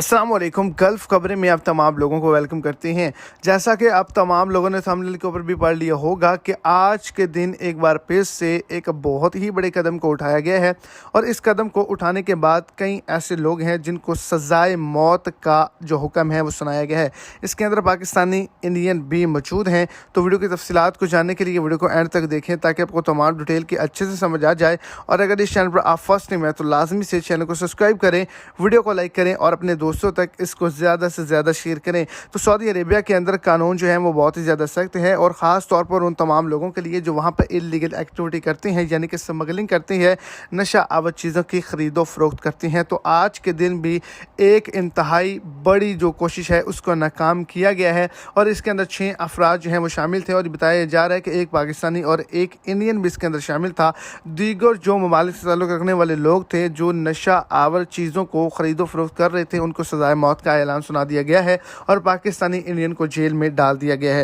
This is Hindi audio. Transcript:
अस्सलाम वालेकुम। गल्फ़ खबरें में आप तमाम लोगों को वेलकम करते हैं। जैसा कि आप तमाम लोगों ने थंबनेल के ऊपर भी पढ़ लिया होगा कि आज के दिन एक बार फिर से एक बहुत ही बड़े कदम को उठाया गया है और इस कदम को उठाने के बाद कई ऐसे लोग हैं जिनको सज़ाए मौत का जो हुक्म है वो सुनाया गया है। इसके अंदर पाकिस्तानी इंडियन भी मौजूद हैं। तो वीडियो की तफसीलात को जानने के लिए वीडियो को एंड तक देखें ताकि आपको तमाम डिटेल की अच्छे से समझ आ जाए। और अगर इस चैनल पर आप फर्स्ट टाइम है तो लाजमी से चैनल को सब्सक्राइब करें, वीडियो को लाइक करें और अपने दोस्तों तक इसको ज़्यादा से ज़्यादा शेयर करें। तो सऊदी अरेबिया के अंदर कानून जो है वो बहुत ही ज़्यादा सख्त है और ख़ास तौर पर उन तमाम लोगों के लिए जो वहाँ पर इलीगल एक्टिविटी करते हैं, यानी कि स्मगलिंग करते हैं, नशा आवर चीज़ों की ख़रीदो फ़रोख्त करते हैं। तो आज के दिन भी एक इंतहाई बड़ी जो कोशिश है उसको नाकाम किया गया है और इसके अंदर 6 अफराद जो हैं वो शामिल थे और बताया जा रहा है कि एक पाकिस्तानी और एक इंडियन भी इसके अंदर शामिल था। दीगर जो ममालिक से ताल्लुक़ रखने वाले लोग थे जो नशा आवर चीज़ों को ख़रीदो फ़रोख्त कर रहे थे, उनको सज़ाए मौत का ऐलान सुना दिया गया है और पाकिस्तानी इंडियन को जेल में डाल दिया गया है।